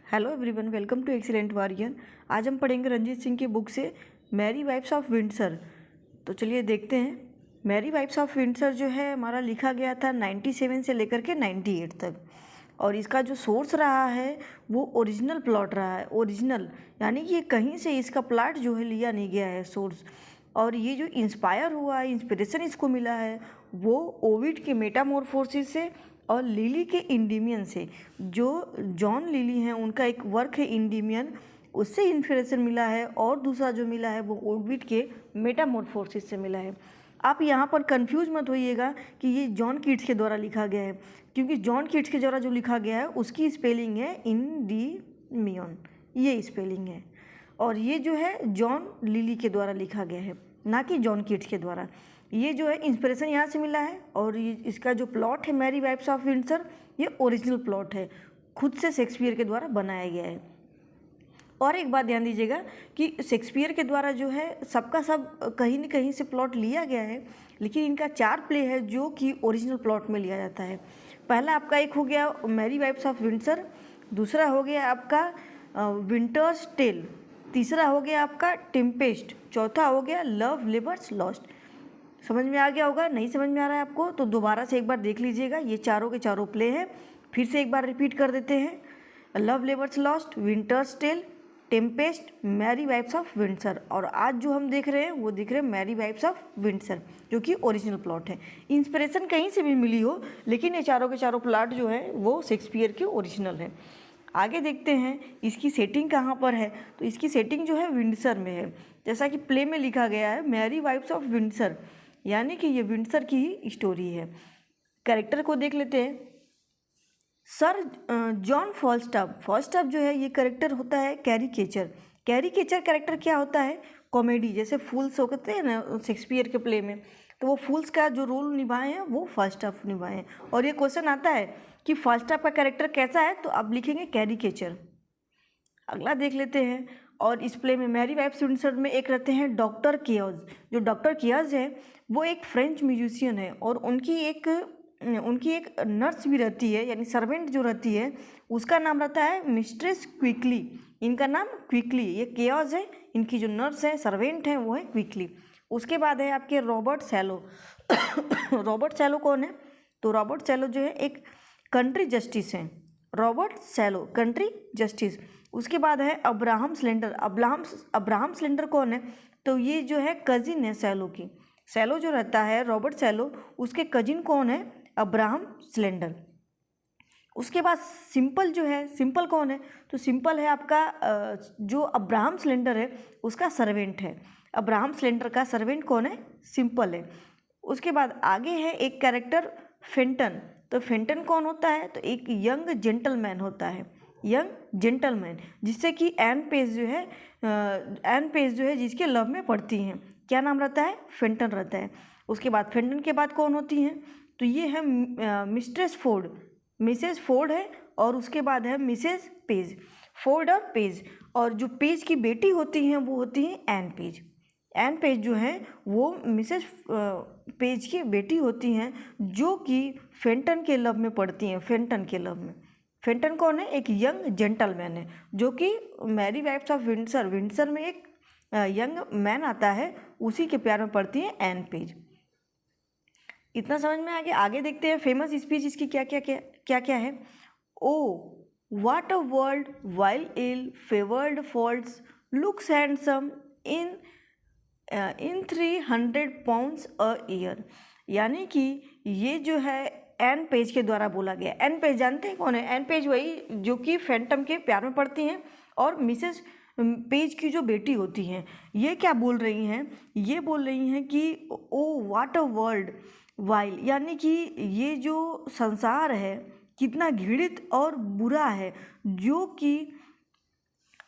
Hello everyone, welcome to excellent warrior. आज हम पढ़ेंगे रंजीत सिंह की बुक से मैरी वाइफ्स ऑफ विंडसर। तो चलिए देखते हैं। मैरी वाइफ्स ऑफ विंडसर जो है हमारा लिखा गया था 97 से लेकर के 98 तक, और इसका जो सोर्स रहा है वो ओरिजिनल प्लॉट रहा है। ओरिजिनल यानी कि कहीं से इसका प्लॉट जो है लिया नहीं गया है, सोर्स। और ये जो इंस्पायर हुआ है, इंस्पिरेशन इसको मिला है, वो ओविड के मेटामॉर्फोसिस से और लिली के इंडिमियन से। जो जॉन लिली हैं उनका एक वर्क है इंडिमियन, उससे इंस्पिरेशन मिला है। और दूसरा जो मिला है वो ओविड के मेटामॉर्फोसिस से मिला है। आप यहाँ पर कंफ्यूज मत होइएगा कि ये जॉन कीट्स के द्वारा लिखा गया है, क्योंकि जॉन कीट्स के द्वारा जो लिखा गया है उसकी स्पेलिंग है इंडिमियन, ये स्पेलिंग है। और ये जो है जॉन लिली के द्वारा लिखा गया है, ना कि जॉन कीट्स के द्वारा। ये जो है इंस्पिरेशन यहाँ से मिला है। और ये इसका जो प्लॉट है मैरी वाइफ्स ऑफ विंडसर, ये ओरिजिनल प्लॉट है, खुद से शेक्सपियर के द्वारा बनाया गया है। और एक बात ध्यान दीजिएगा कि शेक्सपियर के द्वारा जो है सबका सब कहीं न कहीं से प्लॉट लिया गया है, लेकिन इनका 4 प्ले है जो कि ओरिजिनल प्लॉट में लिया जाता है। पहला आपका एक हो गया मैरी वाइफ्स ऑफ विंडसर, दूसरा हो गया आपका विंटर्स टेल, तीसरा हो गया आपका टेम्पेस्ट, चौथा हो गया लव लेबर्स लॉस्ट। समझ में आ गया होगा? नहीं समझ में आ रहा है आपको तो दोबारा से एक बार देख लीजिएगा। ये चारों के चारों प्ले हैं, फिर से एक बार रिपीट कर देते हैं। Love's labour's lost, winter's tale, tempest, merry wives of Windsor. और आज जो हम देख रहे हैं वो देख रहे हैं मैरी वाइफ्स ऑफ विंडसर, जो कि ओरिजिनल प्लॉट है। इंस्पिरेशन कहीं से भी मिली हो, लेकिन ये चारों के चारों प्लॉट जो है वो शेक्सपियर के ओरिजिनल है। आगे देखते हैं इसकी सेटिंग कहाँ पर है। तो इसकी सेटिंग जो है विंडसर में है, जैसा कि प्ले में लिखा गया है मैरी वाइफ्स ऑफ विंडसर, यानी कि ये विंडसर की ही स्टोरी है। कैरेक्टर को देख लेते हैं। Sir John फॉल्स्टाफ। फॉल्स्टाफ जो है ये कैरेक्टर होता है कैरिकेचर। कैरिकेचर कैरेक्टर क्या होता है? कॉमेडी, जैसे फूल्स होते हैं ना शेक्सपियर के प्ले में, तो वो फूल्स का जो रोल निभाए हैं वो फॉल्स्टाफ निभाए हैं। और ये क्वेश्चन आता है कि फॉल्स्टाफ का कैरेक्टर कैसा है, तो आप लिखेंगे कैरिकेचर। अगला देख लेते हैं। और इस प्ले में मैरी वाइफ्स ऑफ विंडसर में एक रहते हैं डॉक्टर केयर्स। जो डॉक्टर केयर्स है वो एक फ्रेंच म्यूजिशियन है, और उनकी एक नर्स भी रहती है, यानी सर्वेंट जो रहती है उसका नाम रहता है मिस्ट्रेस क्विकली। इनका नाम क्विकली, ये केयर्स है, इनकी जो नर्स है सर्वेंट है वो है क्विकली। उसके बाद है आपके रॉबर्ट सैलो। रॉबर्ट सैलो कौन है? तो रॉबर्ट सैलो जो है एक कंट्री जस्टिस हैं। Robert Shallow country justice. उसके बाद है अब्राहम स्लेंडर। अब्राहम स्लेंडर कौन है? तो ये जो है कजिन है सैलो की। सैलो जो रहता है रॉबर्ट सैलो, उसके कजिन कौन है? Abraham slender. उसके बाद सिंपल जो है, सिंपल कौन है? तो सिंपल है आपका जो अब्राहम स्लेंडर है उसका सर्वेंट है। अब्राहम स्लेंडर का सर्वेंट कौन है? सिंपल है। उसके बाद आगे है एक कैरेक्टर फेंटन। तो फेंटन कौन होता है? तो एक यंग जेंटलमैन होता है, यंग जेंटलमैन, जिससे कि एन पेज जो है जिसके लव में पड़ती हैं। क्या नाम रहता है? फेंटन रहता है। उसके बाद फेंटन के बाद कौन होती हैं? तो ये है मिस्ट्रेस फोर्ड, मिसेस फोर्ड है। और उसके बाद है मिसेस पेज, फोर्ड और पेज। और जो पेज की बेटी होती हैं वो होती हैं एन पेज। एन पेज जो है वो मिसेस पेज की बेटी होती हैं, जो कि फेंटन के लव में पड़ती हैं। फेंटन के लव में, फेंटन कौन है? एक यंग जेंटलमैन है, जो कि merry wives of Windsor, Windsor में एक यंग मैन आता है, उसी के प्यार में पड़ती है एन पेज। इतना समझ में आ गया। आगे देखते हैं फेमस स्पीच इसकी क्या क्या है। Oh what a world vile ill favoured faults looks handsome in 300 pounds a year. यानी कि ये जो है एन पेज के द्वारा बोला गया। एन पेज जानते हैं कौन है? एन पेज वही जो कि फैंटम के प्यार में पड़ती हैं और मिसेस पेज की जो बेटी होती हैं। ये क्या बोल रही हैं? ये बोल रही हैं कि ओ व्हाट अ वर्ल्ड वाइल, यानी कि ये जो संसार है कितना घृणित और बुरा है, जो कि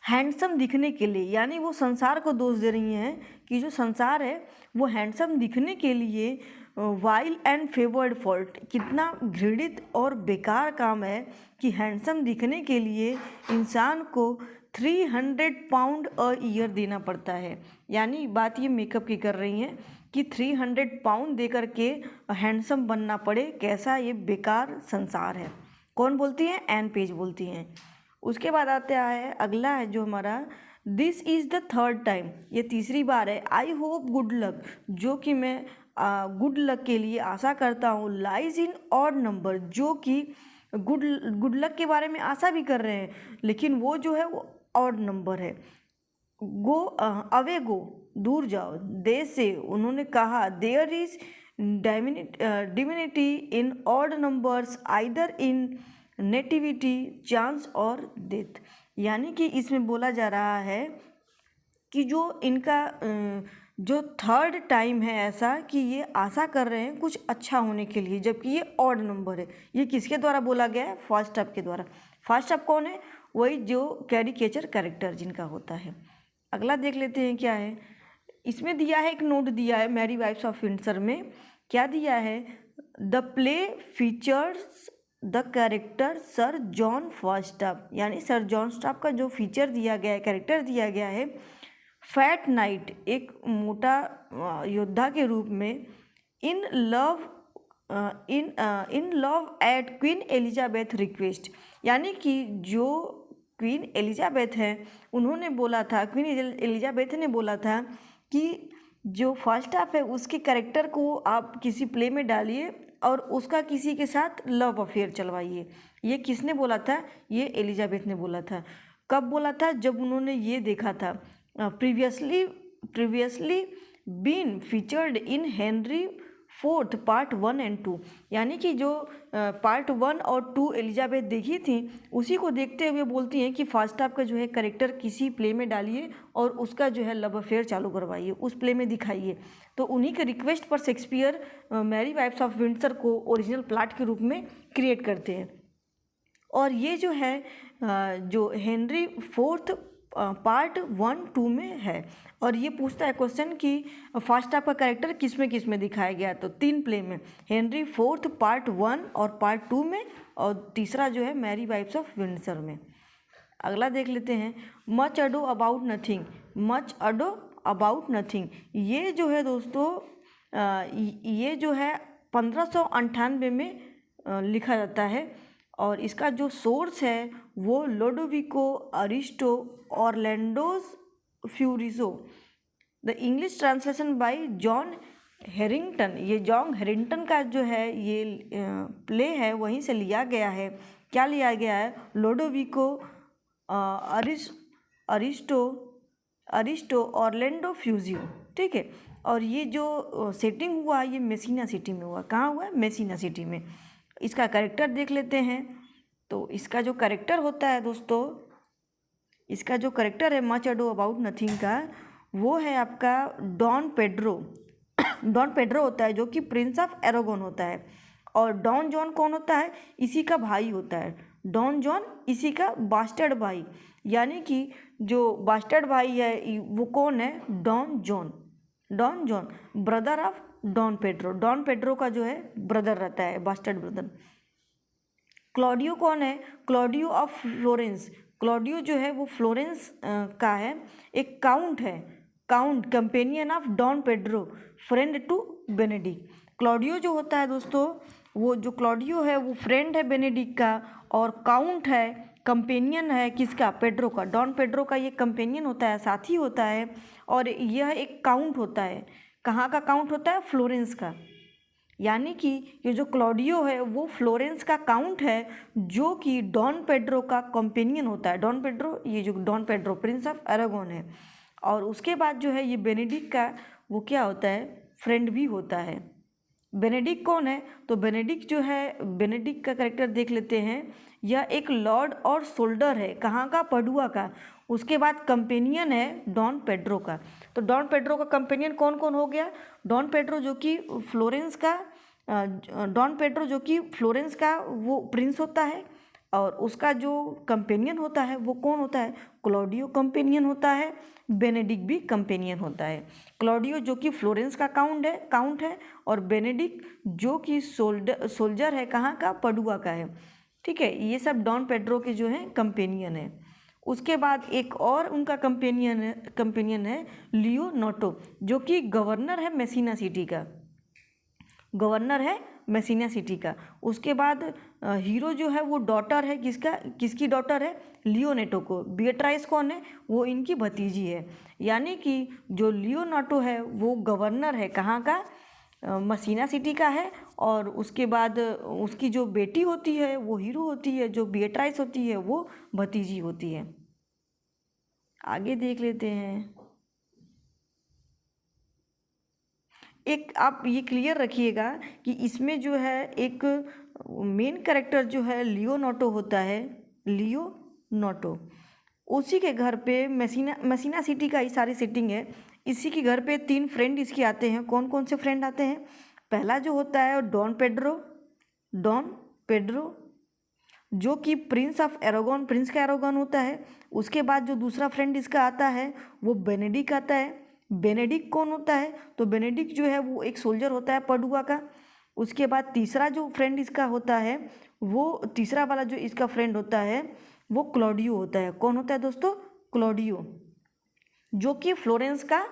हैंडसम दिखने के लिए, यानी वो संसार को दोष दे रही हैं कि जो संसार है वो हैंडसम दिखने के लिए वाइल एंड फेवर्ड फॉल्ट, कितना घृणित और बेकार काम है कि हैंडसम दिखने के लिए इंसान को 300 पाउंड अ ईयर देना पड़ता है। यानी बात ये मेकअप की कर रही हैं कि 300 पाउंड दे करके हैंडसम बनना पड़े, कैसा ये बेकार संसार है। कौन बोलती हैं? एन पेज बोलती हैं। उसके बाद आता है अगला है जो हमारा this is the third time, ये तीसरी बार है। आई होप गुड लक, जो कि मैं गुड लक के लिए आशा करता हूँ। लाइज इन ऑड नंबर, जो कि गुड लक के बारे में आशा भी कर रहे हैं, लेकिन वो जो है वो ऑड नंबर है। गो अवे गो, दूर जाओ। दे से, उन्होंने कहा। There is divinity in odd numbers either in nativity, chance और डेथ। यानी कि इसमें बोला जा रहा है कि जो इनका जो थर्ड टाइम है ऐसा कि ये आशा कर रहे हैं कुछ अच्छा होने के लिए, जबकि ये ऑड नंबर है। ये किसके द्वारा बोला गया है? फास्टअप के द्वारा। फास्टअप कौन है? वही जो कैरिकेचर कैरेक्टर जिनका होता है। अगला देख लेते हैं क्या है इसमें दिया है। एक नोट दिया है मैरी वाइफ्स ऑफ विंडसर में। क्या दिया है? The play features the character sir John Falstaff, यानी सर जॉन फास्टअप का जो फीचर दिया गया है, कैरेक्टर दिया गया है, फैट नाइट, एक मोटा योद्धा के रूप में, in love at queen Elizabeth request, यानी कि जो क्वीन एलिजाबेथ है उन्होंने बोला था, क्वीन एलिजाबेथ ने बोला था कि जो फास्टअप है उसके कैरेक्टर को आप किसी प्ले में डालिए और उसका किसी के साथ लव अफेयर चलवाइए। ये किसने बोला था? ये एलिजाबेथ ने बोला था। कब बोला था? जब उन्होंने ये देखा था previously been featured in Henry fourth part 1 and 2, यानी कि जो पार्ट 1 और 2 एलिजाबेथ देखी थी उसी को देखते हुए बोलती हैं कि फास्टअप का जो है कैरेक्टर किसी प्ले में डालिए और उसका जो है लव अफेयर चालू करवाइए, उस प्ले में दिखाइए। तो उन्हीं के रिक्वेस्ट पर Shakespeare merry wives of Windsor को ओरिजिनल प्लॉट के रूप में क्रिएट करते हैं। और ये जो है जो हेनरी फोर्थ पार्ट 1-2 में है। और ये पूछता है क्वेश्चन कि फास्टअप का कैरेक्टर किस में दिखाया गया? तो 3 प्ले में, हेनरी फोर्थ पार्ट 1 और पार्ट 2 में, और तीसरा जो है मैरी वाइफ्स ऑफ विंडसर में। अगला देख लेते हैं much ado about nothing. Much ado about nothing, ये जो है दोस्तों ये जो है 1598 में लिखा जाता है और इसका जो सोर्स है वो Lodovico Ariosto Orlando's Furioso. The English translation by John Harington. ये जॉन हेरिंगटन का जो है ये प्ले है वहीं से लिया गया है। क्या लिया गया है? लोडोविको अरिस्टो ऑरलैंडो फ्यूजियो, ठीक है। और ये जो सेटिंग हुआ ये मेसिना सिटी में हुआ। कहाँ हुआ है? मेसिना सिटी में। इसका कैरेक्टर देख लेते हैं। तो इसका जो कैरेक्टर होता है दोस्तों, इसका जो कैरेक्टर है मच अडो अबाउट नथिंग का, वो है आपका डॉन पेड्रो। डॉन पेड्रो होता है जो कि प्रिंस ऑफ एरागोन होता है। और डॉन जॉन कौन होता है? इसी का भाई होता है। डॉन जॉन इसी का बास्टर्ड भाई, यानी कि जो बास्टर्ड भाई है वो कौन है? Don John. Don John brother of Don Pedro. Don Pedro का जो है ब्रदर रहता है, बास्टर्ड ब्रदर। क्लॉडियो कौन है? Claudio of Florence. क्लॉडियो जो है वो फ्लोरेंस का है, एक काउंट है, count, companion of Don Pedro, friend to Benedick. Claudio जो होता है दोस्तों, वो जो क्लॉडियो है वो फ्रेंड है बेनेडिक्ट का, और काउंट है, कंपेनियन है किसका? पेड्रो का। डॉन पेड्रो का ये कंपेनियन होता है, साथी होता है। और यह एक काउंट होता है। कहाँ का काउंट होता है? फ्लोरेंस का। यानी कि ये जो क्लॉडियो है वो फ्लोरेंस का काउंट है, जो कि डॉन पेड्रो का कंपेनियन होता है। डॉन पेड्रो, ये जो डॉन पेड्रो प्रिंस ऑफ एरागोन है। और उसके बाद जो है ये बेनेडिक्ट का वो क्या होता है? फ्रेंड भी होता है। बेनेडिक्ट कौन है? तो बेनेडिक्ट जो है, बेनेडिक्ट का कैरेक्टर देख लेते हैं। यह एक लॉर्ड और सोल्डर है। कहाँ का? पडुआ का। उसके बाद कंपेनियन है डॉन पेड्रो का। तो डॉन पेड्रो का कंपेनियन कौन कौन हो गया? डॉन पेड्रो जो कि फ्लोरेंस का, डॉन पेड्रो जो कि फ्लोरेंस का वो प्रिंस होता है, और उसका जो कंपेनियन होता है वो कौन होता है? क्लॉडियो कंपेनियन होता है, बेनेडिक्ट भी कंपेनियन होता है। क्लॉडियो जो कि फ्लोरेंस का काउंट है, और बेनेडिक्ट जो कि सोल्जर है, कहाँ का? पडुआ का है, ठीक है। ये सब डॉन पेड्रो के जो हैं कंपेनियन है। उसके बाद एक और उनका कंपेनियन है लियो नोटो, जो कि गवर्नर है मेसिना सिटी का। गवर्नर है मेसिना सिटी का। उसके बाद हीरो जो है वो डॉटर है किसकी डॉटर है, लियोनेटो को। बिएट्राइस कौन है, वो इनकी भतीजी है। यानी कि जो लियोनार्डो है वो गवर्नर है कहाँ का, मसीना सिटी का है। और उसके बाद उसकी जो बेटी होती है वो हीरो होती है, जो बिएट्राइस होती है वो भतीजी होती है। आगे देख लेते हैं। एक आप ये क्लियर रखिएगा कि इसमें जो है एक मेन कैरेक्टर जो है लियोनार्डो होता है, लियोनार्डो। उसी के घर पे मसीना सिटी का ही सारी सेटिंग है। इसी के घर पे 3 फ्रेंड इसके आते हैं। कौन कौन से फ्रेंड आते हैं, पहला जो होता है डॉन पेड्रो जो कि प्रिंस ऑफ एरागोन, प्रिंस का एरागोन होता है। उसके बाद जो दूसरा फ्रेंड इसका आता है वो बेनेडिक्ट आता है। बेनेडिक्ट कौन होता है, तो बेनेडिक्ट जो है वो एक सोल्जर होता है पडुआ का। उसके बाद तीसरा जो फ्रेंड इसका होता है, वो तीसरा वाला जो इसका फ्रेंड होता है वो क्लॉडियो होता है। कौन होता है दोस्तों, क्लॉडियो, जो कि फ्लोरेंस का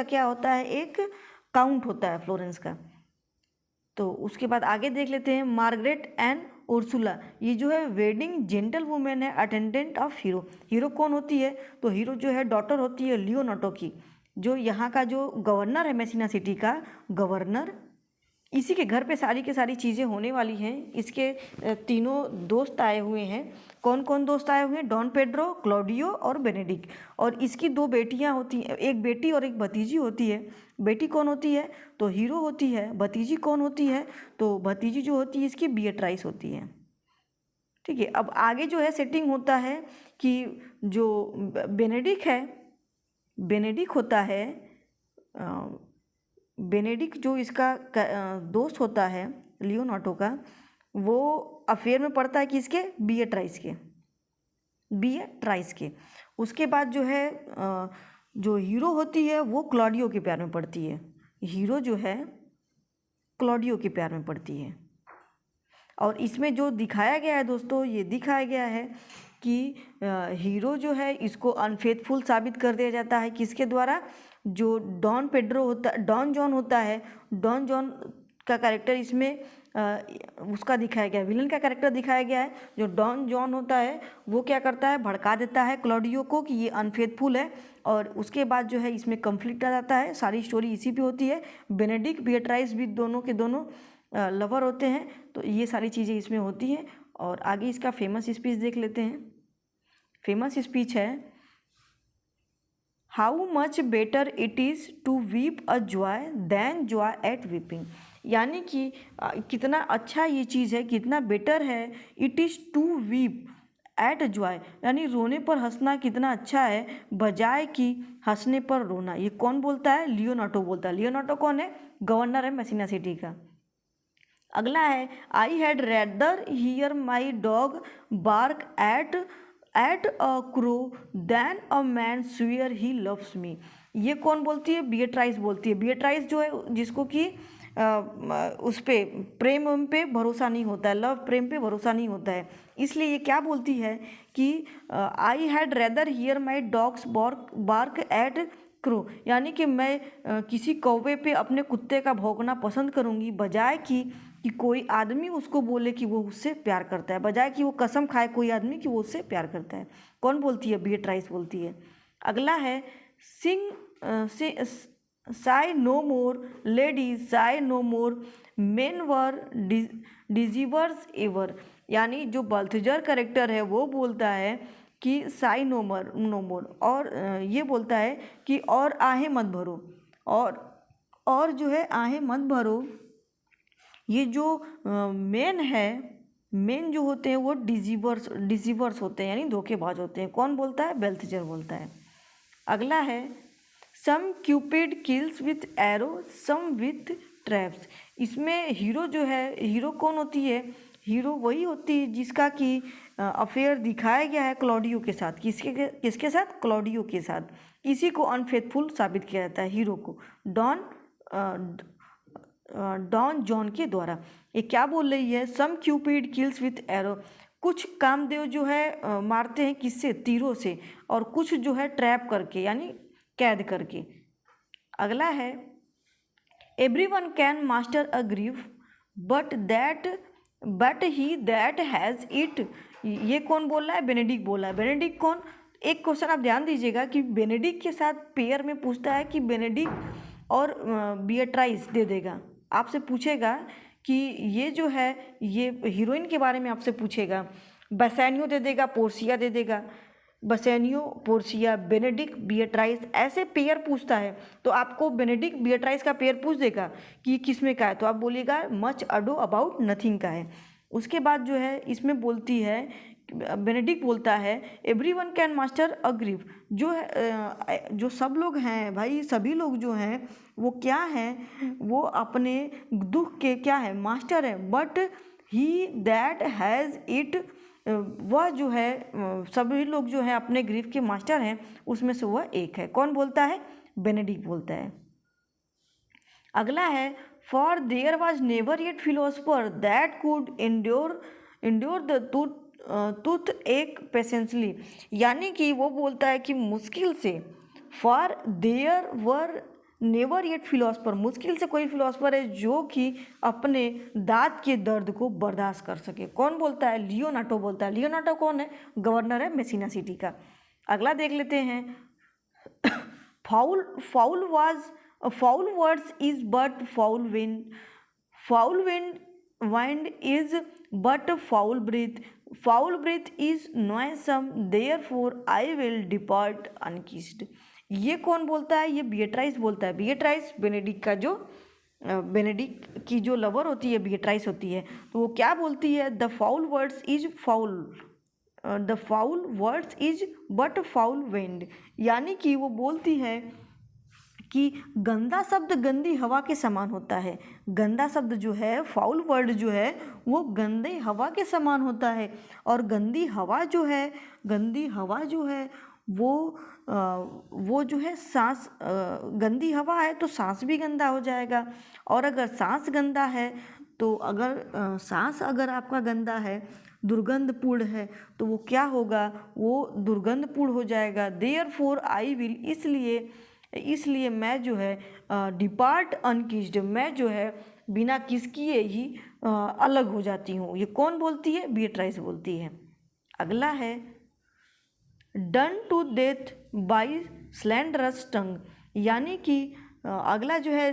क्या होता है, एक काउंट होता है फ्लोरेंस का। तो उसके बाद आगे देख लेते हैं मार्गरेट एंड उर्सुला। ये जो है वेडिंग जेंटल वुमेन है, अटेंडेंट ऑफ हीरो। हीरो कौन होती है, तो हीरो जो है डॉटर होती है लियोनार्डो की, जो यहाँ का जो गवर्नर है मेसिना सिटी का गवर्नर। इसी के घर पे सारी के सारी चीज़ें होने वाली हैं। इसके तीनों दोस्त आए हुए हैं। कौन कौन दोस्त आए हुए हैं, डॉन पेड्रो, क्लॉडियो और बेनेडिक्ट। और इसकी 2 बेटियां होती हैं, एक बेटी और एक भतीजी होती है। बेटी कौन होती है, तो हीरो होती है। भतीजी कौन होती है, तो भतीजी जो होती है इसकी बिएट्राइस होती है। ठीक है, अब आगे जो है सेटिंग होता है कि जो बेनेडिक्ट होता है, बेनेडिक्ट जो इसका दोस्त होता है लियोनार्डो का, वो अफेयर में पड़ता है किसके, बिएट्राइस के। उसके बाद जो है जो हीरो होती है वो क्लॉडियो के प्यार में पड़ती है। हीरो जो है क्लॉडियो के प्यार में पड़ती है। और इसमें जो दिखाया गया है दोस्तों, ये दिखाया गया है कि हीरो जो है इसको अनफेथफुल साबित कर दिया जाता है किसके द्वारा, जो डॉन जॉन होता है। डॉन जॉन का कैरेक्टर इसमें उसका दिखाया गया है, विलन का कैरेक्टर दिखाया गया है। जो डॉन जॉन होता है वो क्या करता है, भड़का देता है क्लॉडियो को कि ये अनफेथफुल है। और उसके बाद जो है इसमें कन्फ्लिक्ट आ जाता है। सारी स्टोरी इसी पे होती है। बेनेडिक्ट बिएट्राइस भी दोनों के दोनों लवर होते हैं। तो ये सारी चीज़ें इसमें होती हैं। और आगे इसका फेमस स्पीच देख लेते हैं। फेमस स्पीच है, how much better it is to weep a joy than joy at weeping. यानी कि कितना अच्छा ये चीज़ है, कितना बेटर है, it is to weep at joy, यानी रोने पर हंसना कितना अच्छा है बजाय कि हंसने पर रोना। ये कौन बोलता है, लियोनार्डो बोलता है। लियोनार्डो कौन है, गवर्नर है मेसिना सिटी का। अगला है, I had rather hear my dog bark at a crow than a man swear he loves me. ये कौन बोलती है, बिएट्राइस बोलती है। बिएट्राइस जो है जिसको कि उस पे प्रेम पे भरोसा नहीं होता है, लव प्रेम पे भरोसा नहीं होता है, इसलिए ये क्या बोलती है कि I had rather hear my dogs bark at crow, यानी कि मैं किसी कौवे पे अपने कुत्ते का भौंकना पसंद करूँगी बजाय कि कोई आदमी उसको बोले कि वो उससे प्यार करता है, बजाय कि वो कसम खाए कोई आदमी कि वो उससे प्यार करता है। कौन बोलती है, बिएट्राइस बोलती है। अगला है, साई नो मोर लेडीज साई नो मोर मेन वर डिजीवर्स एवर। यानी जो बाल्थज़र कैरेक्टर है वो बोलता है कि साई नो मोर, और ये बोलता है कि और आहें मत भरो, और जो है आहें मत भरो। ये जो मेन जो होते हैं वो डिजीवर्स होते हैं, यानी धोखेबाज होते हैं। कौन बोलता है, बाल्थज़र बोलता है। अगला है, some Cupid kills with arrow some with traps. इसमें हीरो जो है, हीरो कौन होती है, हीरो वही होती है जिसका कि अफेयर दिखाया गया है क्लॉडियो के साथ। किसके साथ, क्लॉडियो के साथ। इसी को अनफेथफुल साबित किया जाता है हीरो को डॉन जॉन के द्वारा। ये क्या बोल रही है, some Cupid kills with arrow, कुछ कामदेव जो है मारते हैं किससे, तीरों से, और कुछ जो है ट्रैप करके, यानी कैद करके। अगला है, everyone can master a grief but he that has it, ये कौन बोल रहा है? बेनेडिक्ट बोल रहा है। बेनेडिक्ट कौन? एक क्वेश्चन आप ध्यान दीजिएगा कि बेनेडिक्ट के साथ पेयर में पूछता है कि बेनेडिक्ट और बियट्राइस दे देगा, आपसे पूछेगा कि ये जो है ये हीरोइन के बारे में आपसे पूछेगा, बसेनियो दे देगा, पोर्सिया दे देगा, बसेनियो, पोर्सिया, बेनेडिक्ट, बियट्राइस, ऐसे पेयर पूछता है तो आपको बेनेडिक्ट बियट्राइस का पेयर पूछ देगा कि ये किस में का है, तो आप बोलिएगा मच अडो अबाउट नथिंग का है। उसके बाद जो है इसमें बोलती है, बेनेडिक्ट बोलता है everyone can master a grief, जो है जो सब लोग हैं भाई, सभी लोग जो हैं वो क्या हैं? वो अपने दुख के क्या है? मास्टर है। But he that has it, वह जो है सभी लोग जो हैं अपने ग्रीफ के मास्टर हैं, उसमें से वह एक है। कौन बोलता है? बेनेडिक्ट बोलता है। अगला है for there was never yet philosopher that could endure the toothache patiently, यानी कि वो बोलता है कि मुश्किल से, for there were never yet philosopher, मुश्किल से कोई फिलोसफर है जो कि अपने दांत के दर्द को बर्दाश्त कर सके। कौन बोलता है? लियोनार्डो बोलता है। लियोनार्डो कौन है? गवर्नर है मेसिना सिटी का। अगला देख लेते हैं, foul words is but foul wind is but foul breath is noisome, therefore I will depart unkissed। ये कौन बोलता है? ये बियट्राइस बोलता है। बियट्राइस बेनेडिक्ट का जो बेनेडिक्ट की जो लवर होती है बियट्राइस होती है, तो वो क्या बोलती है? The foul words is but foul wind, यानी कि वो बोलती है कि गंदा शब्द गंदी हवा के समान होता है। गंदा शब्द जो है, फाउल वर्ड जो है, वो गंदे हवा के समान होता है। और गंदी हवा जो है वो जो है सांस, गंदी हवा है तो सांस भी गंदा हो जाएगा। और अगर सांस गंदा है तो सांस अगर आपका गंदा है, दुर्गंधपूर्ण है, तो वो क्या होगा? वो दुर्गंधपूर्ण हो जाएगा। देयरफॉर आई विल, इसलिए मैं जो है डिपार्ट अनकिस्ड, मैं जो है बिना किस किए ही अलग हो जाती हूँ। ये कौन बोलती है? बियट्राइस बोलती है। अगला है डन टू डेथ बाय स्लैंडरस टंग, यानी कि अगला जो है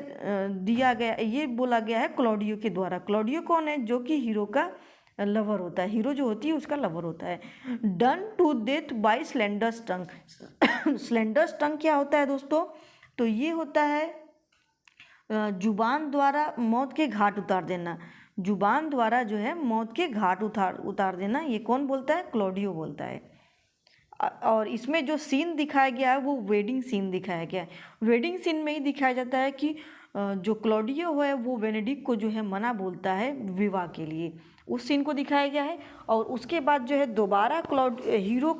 दिया गया, ये बोला गया है क्लॉडियो के द्वारा। क्लॉडियो कौन है? जो कि हीरो का लवर होता है, हीरो जो होती है उसका लवर होता है। डन टू डेथ बाय स्लेंडर्स टंग। स्लेंडर्स टंग क्या होता है दोस्तों? तो ये होता है जुबान द्वारा मौत के घाट उतार देना। जुबान द्वारा जो है मौत के घाट उतार देना, ये कौन बोलता है? क्लॉडियो बोलता है। और इसमें जो सीन दिखाया गया है वो वेडिंग सीन दिखाया गया है। वेडिंग सीन में ही दिखाया जाता है कि जो क्लॉडियो है वो बेनेडिक्ट को जो है मना बोलता है विवाह के लिए, उस सीन को दिखाया गया है। और उसके बाद जो है दोबारा हीरो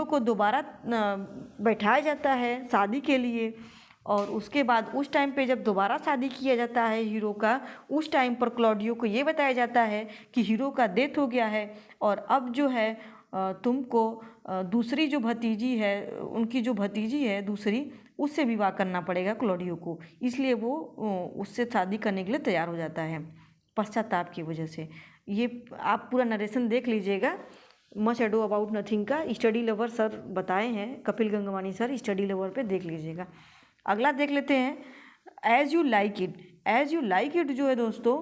को दोबारा बैठाया जाता है शादी के लिए। और उसके बाद उस टाइम पे जब दोबारा शादी किया जाता है हीरो का, उस टाइम पर क्लॉडियो को ये बताया जाता है कि हीरो का डेथ हो गया है और अब जो है तुमको दूसरी जो भतीजी है, उनकी जो भतीजी है दूसरी, उससे विवाह करना पड़ेगा क्लॉडियो को। इसलिए वो उससे शादी करने के लिए तैयार हो जाता है पश्चाताप की वजह से। ये आप पूरा नरेशन देख लीजिएगा मच एडो अबाउट नथिंग का, स्टडी लवर सर बताए हैं, Kapil Gangwani sir, study lover पे देख लीजिएगा। अगला देख लेते हैं as you like it. As you like it जो है दोस्तों,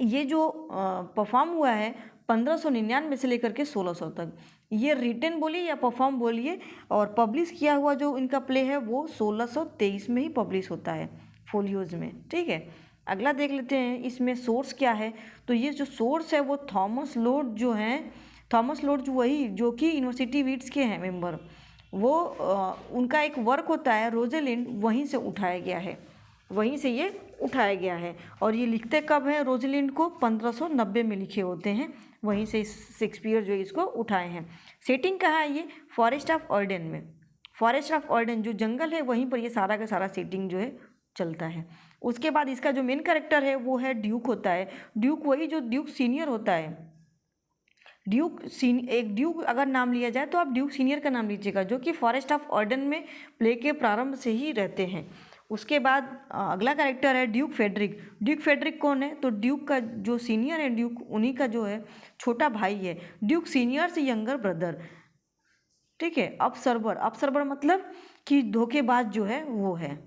ये जो परफॉर्म हुआ है 1599 से लेकर के 1600 तक, ये रिटन बोलिए या परफॉर्म बोलिए, और पब्लिश किया हुआ जो इनका प्ले है वो 1623 में ही पब्लिश होता है फोलियोज में। ठीक है, अगला देख लेते हैं इसमें सोर्स क्या है। तो ये जो सोर्स है वो थॉमस लोड जो हैं, थॉमस लोड जो वही जो कि यूनिवर्सिटी वीट्स के हैं मेंबर, वो उनका एक वर्क होता है रोजेलिंड, वहीं से उठाया गया है, वहीं से ये उठाया गया है। और ये लिखते कब हैं रोजेलिंड को? 1590 में लिखे होते हैं, वहीं से शेक्सपियर जो इसको उठाए हैं। सेटिंग कहाँ है? ये फॉरेस्ट ऑफ ऑर्डेन में। फॉरेस्ट ऑफ ऑर्डेन जो जंगल है वहीं पर ये सारा का सारा सेटिंग जो है चलता है। उसके बाद इसका जो मेन कैरेक्टर है वो है ड्यूक होता है। ड्यूक वही जो ड्यूक सीनियर होता है। एक ड्यूक अगर नाम लिया जाए तो आप ड्यूक सीनियर का नाम लीजिएगा, जो कि फॉरेस्ट ऑफ ऑर्डेन में प्ले के प्रारंभ से ही रहते हैं। उसके बाद अगला कैरेक्टर है ड्यूक फेडरिक। ड्यूक फेडरिक कौन है? तो ड्यूक का जो सीनियर है, ड्यूक उन्हीं का जो है छोटा भाई है। ड्यूक सीनियर से यंगर ब्रदर, ठीक है। अपसर्वर मतलब कि धोखेबाज जो है वो है।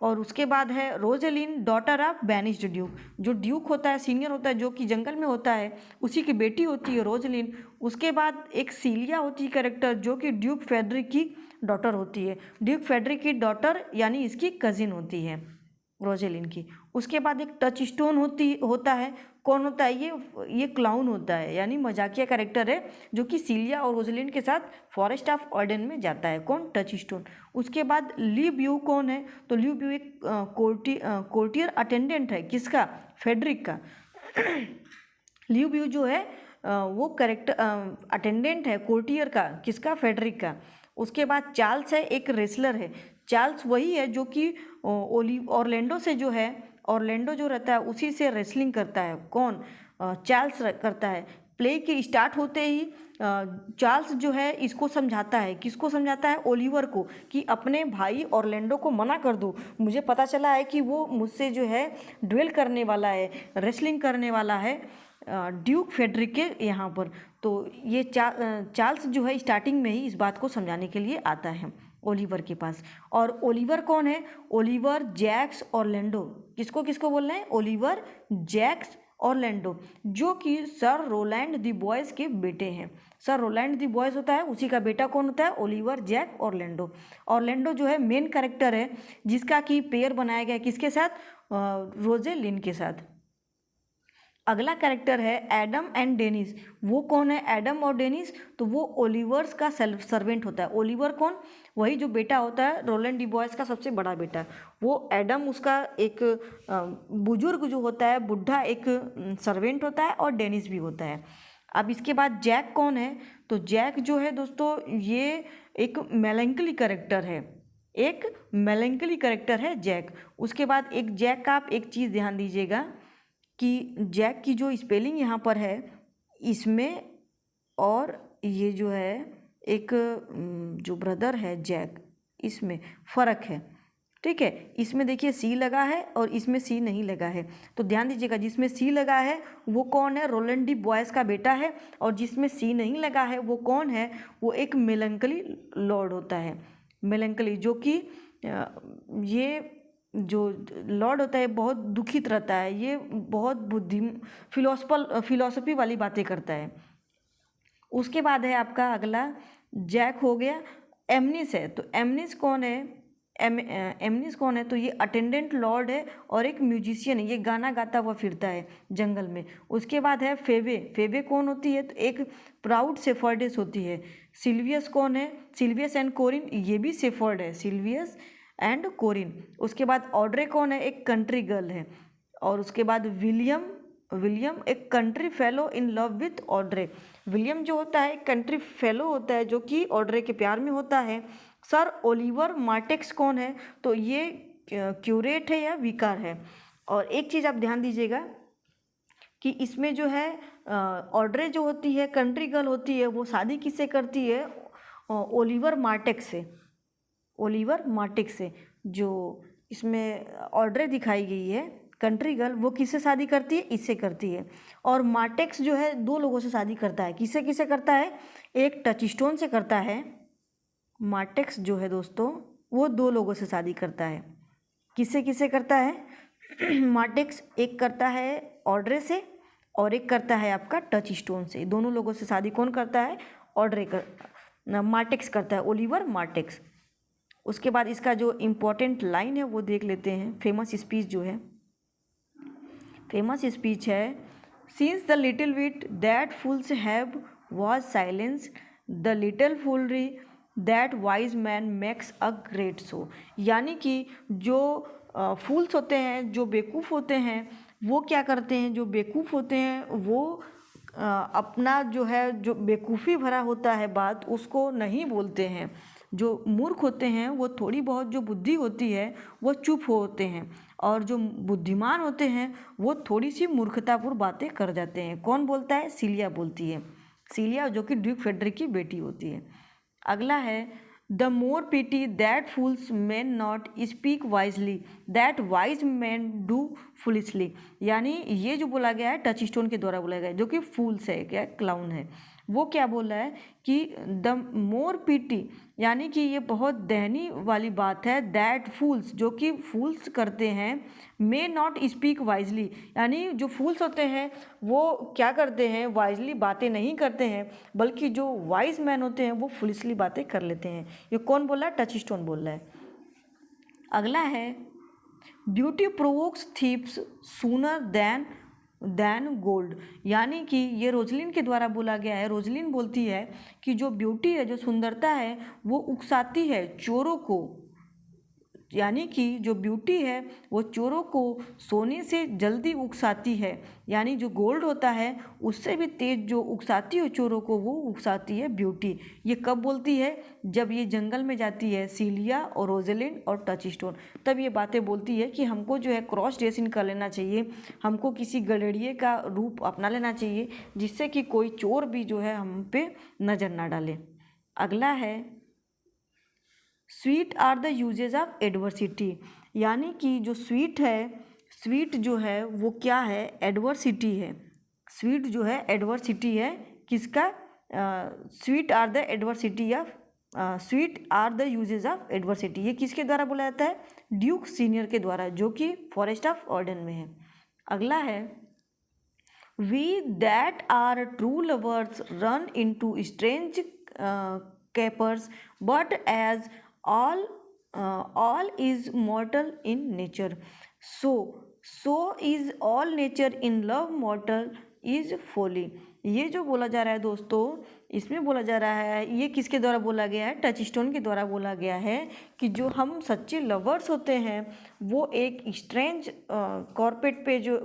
और उसके बाद है रोजेलिन डॉटर ऑफ बैनिस्ड ड्यूक। जो ड्यूक होता है, सीनियर होता है, जो कि जंगल में होता है, उसी की बेटी होती है रोजेलिन। उसके बाद एक सीलिया होती है कैरेक्टर, जो कि ड्यूक फेडरिक की डॉटर होती है। ड्यूक फेडरिक की डॉटर यानी इसकी कजिन होती है रोजेलिन की। उसके बाद एक टच स्टोन होता है। कौन होता है ये क्लाउन होता है, यानी मजाकिया कैरेक्टर है, जो कि सीलिया और रोजेलिन के साथ फॉरेस्ट ऑफ ऑर्डन में जाता है। कौन? Touch stone. उसके बाद ली ब्यू कौन है? तो ली ब्यू एक कोर्टियर अटेंडेंट है। किसका? फेडरिक का। ली ब्यू जो है वो कैरेक्टर अटेंडेंट है कोर्टियर का। किसका? फेडरिक का। उसके बाद चार्ल्स है, एक रेसलर है। चार्ल्स वही है जो कि ऑरलैंडो से जो है, ऑरलैंडो जो रहता है उसी से रेसलिंग करता है। कौन? चार्ल्स करता है। प्ले के स्टार्ट होते ही चार्ल्स जो है इसको समझाता है। किसको समझाता है? ओलिवर को, कि अपने भाई ऑरलैंडो को मना कर दो। मुझे पता चला है कि वो मुझसे जो है ड्वेल करने वाला है, रेसलिंग करने वाला है ड्यूक फेडरिक के यहाँ पर। तो ये चार्ल्स जो है स्टार्टिंग में ही इस बात को समझाने के लिए आता है ओलिवर के पास। और ओलिवर कौन है? Oliver Jaques Orlando. किसको किसको बोल रहे हैं? ओलिवर जैक्स ऑरलैंडो, जो कि सर रोलैंड द बॉयज़ के बेटे हैं। सर रोलैंड द बॉयज़ होता है, उसी का बेटा कौन होता है? Oliver Jack Orlando. ऑरलैंडो जो है मेन कैरेक्टर है, जिसका कि पेयर बनाया गया है किसके साथ? रोजेलिन के साथ। अगला कैरेक्टर है एडम एंड डेनिस। वो कौन है? एडम और डेनिस, तो वो ओलिवर्स का सर्वेंट होता है। ओलिवर कौन? वही जो बेटा होता है रोलैंड डी बॉयज़ का सबसे बड़ा बेटा। वो एडम उसका एक बुजुर्ग जो होता है, बुढ़ा एक सर्वेंट होता है, और डेनिस भी होता है। अब इसके बाद जैक कौन है? तो जैक जो है दोस्तों ये एक मेलैंकली कैरेक्टर है। एक मेलैंकली कैरेक्टर है जैक। उसके बाद एक जैक का आप एक चीज़ ध्यान दीजिएगा कि जैक की जो स्पेलिंग यहाँ पर है इसमें, और ये जो है एक जो ब्रदर है जैक, इसमें फ़र्क है, ठीक है। इसमें देखिए सी लगा है और इसमें सी नहीं लगा है। तो ध्यान दीजिएगा, जिसमें सी लगा है वो कौन है? रोलैंड डी बॉयज़ का बेटा है। और जिसमें सी नहीं लगा है वो कौन है? वो एक मेलैंकली लॉर्ड होता है। मेलैंकली, जो कि ये जो लॉर्ड होता है बहुत दुखित रहता है। ये बहुत फिलोसफी वाली बातें करता है। उसके बाद है आपका अगला जैक हो गया। एमनिस है, तो एमनिस कौन है? एमनिस कौन है? तो ये अटेंडेंट लॉर्ड है और एक म्यूजिशियन है। ये गाना गाता हुआ फिरता है जंगल में। उसके बाद है फेबे। फेबे कौन होती है? तो एक प्राउड सेफर्डेस होती है। सिल्वियस कौन है? सिल्वियस एंड कोरिन, ये भी सेफर्ड है, सिल्वियस एंड कोरिन। उसके बाद ऑड्रे कौन है? एक कंट्री गर्ल है। और उसके बाद विलियम एक country fellow in love with Audrey. William जो होता है एक कंट्री फेलो होता है, जो कि ऑड्रे के प्यार में होता है। सर ओलिवर मार्टेक्स कौन है? तो ये क्यूरेट है या विकार है। और एक चीज़ आप ध्यान दीजिएगा कि इसमें जो है ऑड्रे जो होती है कंट्री गर्ल होती है, वो शादी किससे करती है? ओलिवर मार्टेक्स से। ओलिवर मार्टेक्स से। जो इसमें ऑड्रे दिखाई गई है कंट्री गर्ल, वो किससे शादी करती है? इससे करती है। और मार्टेक्स जो है दो लोगों से शादी करता है। किससे किससे करता है? एक टच स्टोन से करता है। मार्टेक्स जो है दोस्तों वो दो लोगों से शादी करता है। किससे किससे करता है? मार्टेक्स एक करता है ऑड्रे से और एक करता है आपका टच स्टोन से। दोनों लोगों से शादी कौन करता है? मार्टेक्स करता है, ओलिवर मार्टेक्स। उसके बाद इसका जो इम्पोर्टेंट लाइन है वो देख लेते हैं। फेमस स्पीच जो है, फेमस स्पीच है, since the little wit that fools have was silence the little foolery that wise man makes a great show. यानी कि जो फूल्स होते हैं, जो बेवकूफ़ होते हैं, वो क्या करते हैं? जो बेवकूफ़ होते हैं वो अपना जो है जो बेवकूफ़ी भरा होता है बात उसको नहीं बोलते हैं। जो मूर्ख होते हैं वो थोड़ी बहुत जो बुद्धि होती है वो चुप होते हैं, और जो बुद्धिमान होते हैं वो थोड़ी सी मूर्खतापूर्ण बातें कर जाते हैं। कौन बोलता है? सीलिया बोलती है। सीलिया जो कि ड्यूक फेडरिक की बेटी होती है। अगला है the more pity that fools man not speak wisely that wise man do foolishly. यानी ये जो बोला गया है टच स्टोन के द्वारा बोला गया है, जो कि फूल्स है, क्या क्लाउन है, वो क्या बोल रहा है कि द मोर पिटी, यानी कि ये बहुत दहनी वाली बात है, दैट फूल्स, जो कि फूल्स करते हैं, मे नॉट स्पीक वाइजली, यानी जो फूल्स होते हैं वो क्या करते हैं, वाइजली बातें नहीं करते हैं, बल्कि जो वाइज मैन होते हैं वो फुलिशली बातें कर लेते हैं। ये कौन बोल रहा है, टच स्टोन बोल रहा है। अगला है beauty provokes thieves sooner than gold, यानी कि ये रोजलिन के द्वारा बोला गया है। रोजलिन बोलती है कि जो ब्यूटी है, जो सुंदरता है, वो उकसाती है चोरों को, यानी कि जो ब्यूटी है वो चोरों को सोने से जल्दी उकसाती है, यानी जो गोल्ड होता है उससे भी तेज जो उकसाती है चोरों को, वो उकसाती है ब्यूटी। ये कब बोलती है, जब ये जंगल में जाती है सीलिया और रोजलिन और टच स्टोन, तब ये बातें बोलती है कि हमको जो है क्रॉस ड्रेसिंग कर लेना चाहिए, हमको किसी गलेरिए का रूप अपना लेना चाहिए, जिससे कि कोई चोर भी जो है हम पे नज़र ना डाले। अगला है sweet are the uses of adversity, यानी कि जो स्वीट है, स्वीट जो है वो क्या है, एडवर्सिटी है। स्वीट जो है एडवर्सिटी है, किसका, sweet are the adversity of, sweet are the uses of adversity, ये किसके द्वारा बोला जाता है, ड्यूक सीनियर के द्वारा, जो कि फॉरेस्ट ऑफ ऑर्डन में है। अगला है we that are true lovers run into strange capers, but as all is mortal in nature, so is all nature in love mortal is folly। ये जो बोला जा रहा है दोस्तों, इसमें बोला जा रहा है, ये किसके द्वारा बोला गया है, टच स्टोन के द्वारा बोला गया है कि जो हम सच्चे लवर्स होते हैं वो एक स्ट्रेंज कॉर्पेट पे जो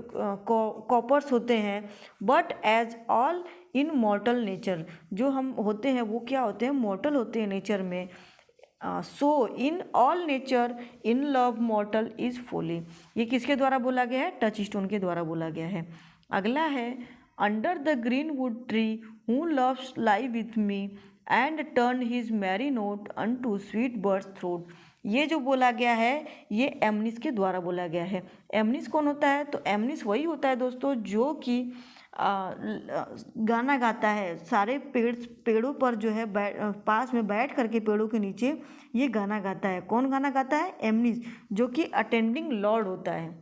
कॉपर्स होते हैं, but as all in mortal nature, जो हम होते हैं वो क्या होते हैं, मॉर्टल होते हैं नेचर में। So in all nature in love mortal is folly, ये किसके द्वारा बोला गया है, टच स्टोन के द्वारा बोला गया है। अगला है under the green wood tree who loves lie with me and turn his merry note unto sweet birds throat, ये जो बोला गया है ये एमनिस के द्वारा बोला गया है। एमनिस कौन होता है, तो एमनिस वही होता है दोस्तों जो कि गाना गाता है, सारे पेड़ों पर जो है पास में बैठ करके पेड़ों के नीचे ये गाना गाता है। कौन गाना गाता है, एमनिस, जो कि अटेंडिंग लॉर्ड होता है,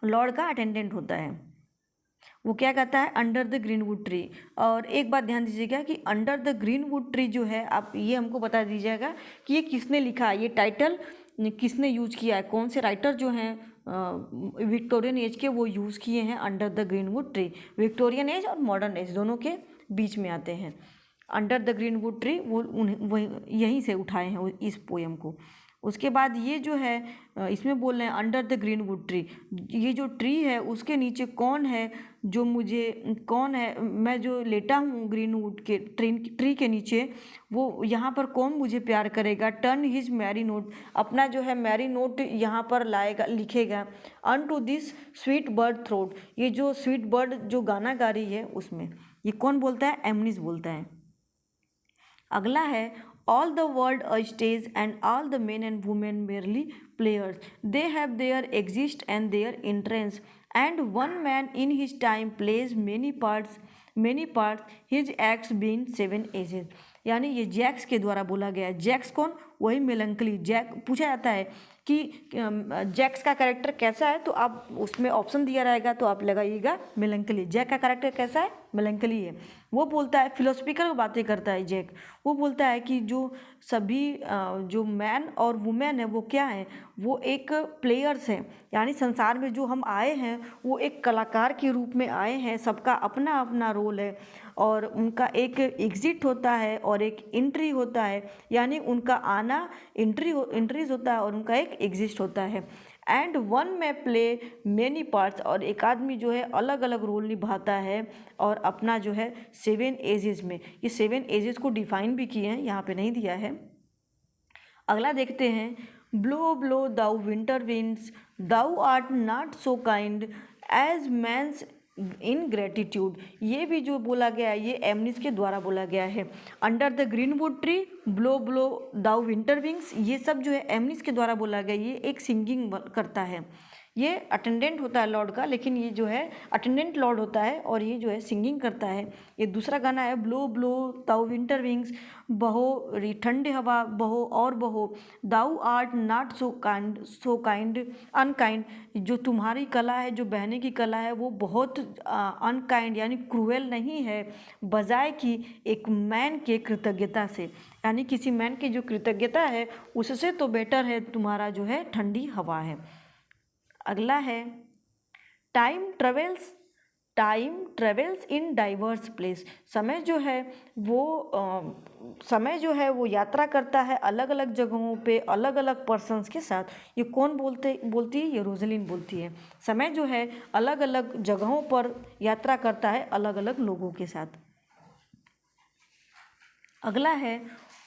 लॉर्ड का अटेंडेंट होता है, वो क्या कहता है, अंडर द ग्रीनवुड ट्री। और एक बात ध्यान दीजिएगा कि अंडर द ग्रीनवुड ट्री जो है, आप ये हमको बता दीजिएगा कि ये किसने लिखा है, ये टाइटल किसने यूज किया है, कौन से राइटर जो हैं विक्टोरियन एज के वो यूज़ किए हैं under the greenwood tree. Victorian age और मॉडर्न एज दोनों के बीच में आते हैं। अंडर द ग्रीनवुड ट्री वो वही यहीं से उठाए हैं इस पोएम को। उसके बाद ये जो है इसमें बोल रहे हैं अंडर द ग्रीनवुड ट्री, ये जो ट्री है उसके नीचे कौन है, जो मुझे कौन है, मैं जो लेटा हूँ ग्रीनवुड के ट्री के नीचे, वो यहाँ पर कौन मुझे प्यार करेगा, टर्न हिज मैरी नोट, अपना जो है मैरी नोट यहाँ पर लाएगा, लिखेगा, unto this sweet bird throat, ये जो स्वीट बर्ड जो गाना गा रही है उसमें, ये कौन बोलता है, एमनिस बोलता है। अगला है all the world a stage and all the men and women merely players, they have their exist and their entrance, and one man in his time plays many parts, his acts being seven ages। यानी ये Jacques के द्वारा बोला गया है। Jacques कौन, वही melancholy. Jack पूछा जाता है कि जैक्स का कैरेक्टर कैसा है, तो आप उसमें ऑप्शन दिया रहेगा तो आप लगाइएगा मेलंकली। जैक का कैरेक्टर कैसा है, मेलंकली है। वो बोलता है, फिलोसफिकल बातें करता है जैक। वो बोलता है कि जो सभी जो मैन और वुमेन है वो क्या है, वो एक प्लेयर्स हैं, यानी संसार में जो हम आए हैं वो एक कलाकार के रूप में आए हैं, सबका अपना अपना रोल है, और उनका एक एग्जिट होता है और एक एंट्री होता है, यानी उनका आना एंट्रीज होता है और उनका एक एग्जिस्ट होता है। एंड वन में प्ले मेनी पार्ट्स, और एक आदमी जो है अलग अलग रोल निभाता है और अपना जो है 7 एजेस में, ये 7 एजेस को डिफाइन भी किए हैं, यहाँ पे नहीं दिया है। अगला देखते हैं, blow blow thou winter winds thou art not so kind as man's ingratitude, ये भी जो बोला गया है ये एमनिस के द्वारा बोला गया है। Under the greenwood tree, blow blow thou winter winds, ये सब जो है एमनिस के द्वारा बोला गया। ये एक सिंगिंग करता है, ये अटेंडेंट होता है लॉर्ड का, लेकिन ये जो है अटेंडेंट लॉर्ड होता है और ये जो है सिंगिंग करता है। ये दूसरा गाना है blow blow thou winter winds, बहो री ठंडे हवा बहो और बहो, thou art not so kind unkind, जो तुम्हारी कला है, जो बहने की कला है वो बहुत अनकाइंड यानी क्रूएल नहीं है, बजाय कि एक मैन के कृतज्ञता से, यानी किसी मैन की जो कृतज्ञता है उससे तो बेटर है तुम्हारा जो है ठंडी हवा है। अगला है time travels in diverse place, समय जो है वो यात्रा करता है अलग अलग जगहों पे अलग अलग पर्सन्स के साथ। ये कौन बोलती है? ये रोजलिन बोलती है। समय जो है अलग अलग जगहों पर यात्रा करता है अलग अलग लोगों के साथ। अगला है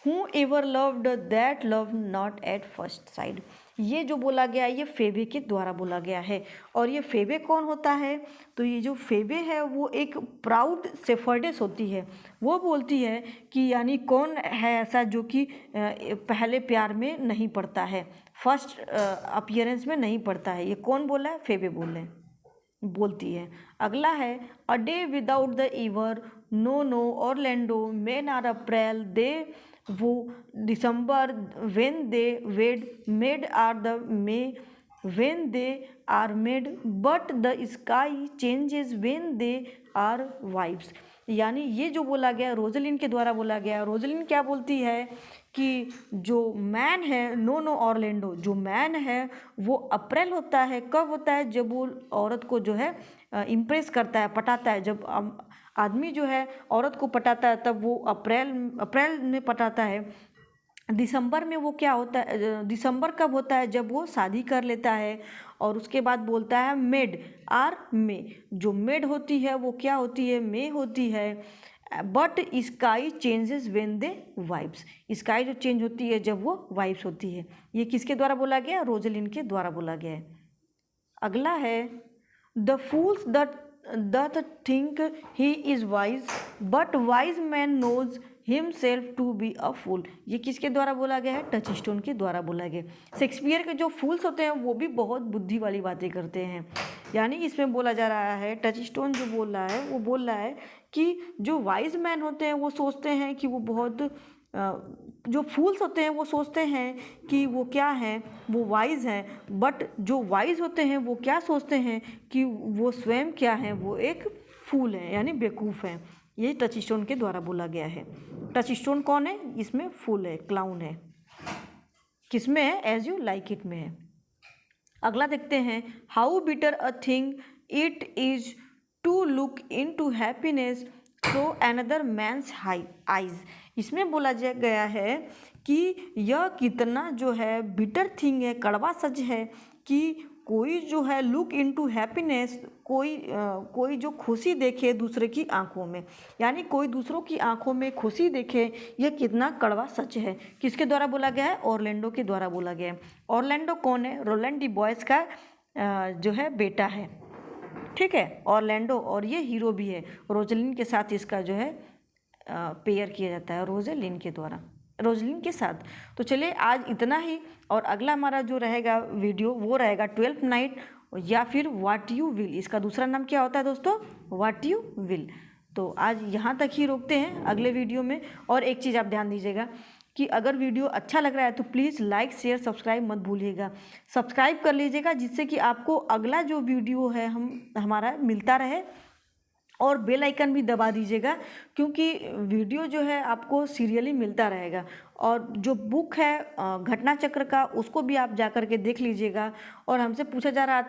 who ever loved that love not at first side, ये जो बोला गया है ये फेबे के द्वारा बोला गया है। और ये फेबे कौन होता है? तो ये जो फेबे है वो एक प्राउड शेफर्डेस होती है। वो बोलती है कि यानी कौन है ऐसा जो कि पहले प्यार में नहीं पड़ता है, फर्स्ट अपीयरेंस में नहीं पड़ता है। ये कौन बोला है? फेबे बोलती है। अगला है a day without the ever, no Orlando, men are April, they woo December, when they wed, maid are the May when they are maid, but the sky changes when they are wives, यानी ये जो बोला गया Roslin के द्वारा बोला गया। Roslin क्या बोलती है कि जो मैन है नो ऑरलैंडो, जो मैन है वो अप्रैल होता है। कब होता है? जब वो औरत को जो है इम्प्रेस करता है, पटाता है। जब आदमी जो है औरत को पटाता है तब वो अप्रैल में पटाता है। दिसंबर में वो क्या होता है? दिसंबर कब होता है? जब वो शादी कर लेता है। और उसके बाद बोलता है मेड आर मे, जो मेड होती है वो क्या होती है? मे होती है। But sky changes when they vibes, sky जो चेंज होती है जब वो वाइब्स होती है। ये किसके द्वारा बोला गया? रोजलिन के द्वारा बोला गया है। अगला है the fools that think he is wise, but wise man knows himself to be a fool, ये किसके द्वारा बोला गया है? टचस्टोन के द्वारा बोला गया। शेक्सपियर के जो फूल्स होते हैं वो भी बहुत बुद्धि वाली बातें करते हैं, यानी इसमें बोला जा रहा है, टचस्टोन जो बोल रहा है वो बोल रहा है कि जो वाइज मैन होते हैं वो सोचते हैं कि वो बहुत जो फूल्स होते हैं वो सोचते हैं कि वो क्या हैं? वो वाइज हैं। बट जो वाइज होते हैं वो क्या सोचते हैं कि वो स्वयं क्या हैं? वो एक फूल है, यानी बेवकूफ़ हैं। ये टचस्टोन के द्वारा बोला गया है। टचस्टोन कौन है? इसमें फूल है, क्लाउन है। किसमें है? एज यू लाइक इट में है। अगला देखते हैं how bitter a thing it is to look into happiness through another man's eyes, इसमें बोला गया है कि यह कितना जो है बिटर थिंग है, कड़वा सच है कि कोई जो है लुक इनटू हैप्पीनेस, कोई जो खुशी देखे दूसरे की आंखों में, यानी कोई दूसरों की आंखों में खुशी देखे, यह कितना कड़वा सच है। किसके द्वारा बोला गया है? ऑरलैंडो के द्वारा बोला गया है। ऑरलैंडो कौन है? रोलैंड डी बॉयस का जो है बेटा है, ठीक है, ऑरलैंडो। और ये हीरो भी है। रोजलिन के साथ इसका जो है पेयर किया जाता है, रोजलिन के साथ। तो चलिए आज इतना ही, और अगला हमारा जो रहेगा वीडियो वो रहेगा 12th नाइट या फिर व्हाट यू विल। इसका दूसरा नाम क्या होता है दोस्तों? What you will. तो आज यहाँ तक ही रोकते हैं, अगले वीडियो में। और एक चीज़ आप ध्यान दीजिएगा कि अगर वीडियो अच्छा लग रहा है तो प्लीज़ लाइक शेयर सब्सक्राइब मत भूलिएगा, सब्सक्राइब कर लीजिएगा, जिससे कि आपको अगला जो वीडियो है हमारा मिलता रहे। और बेल आइकन भी दबा दीजिएगा, क्योंकि वीडियो जो है आपको सीरियली मिलता रहेगा। और जो बुक है घटना चक्र का, उसको भी आप जा कर के देख लीजिएगा। और हमसे पूछा जा रहा था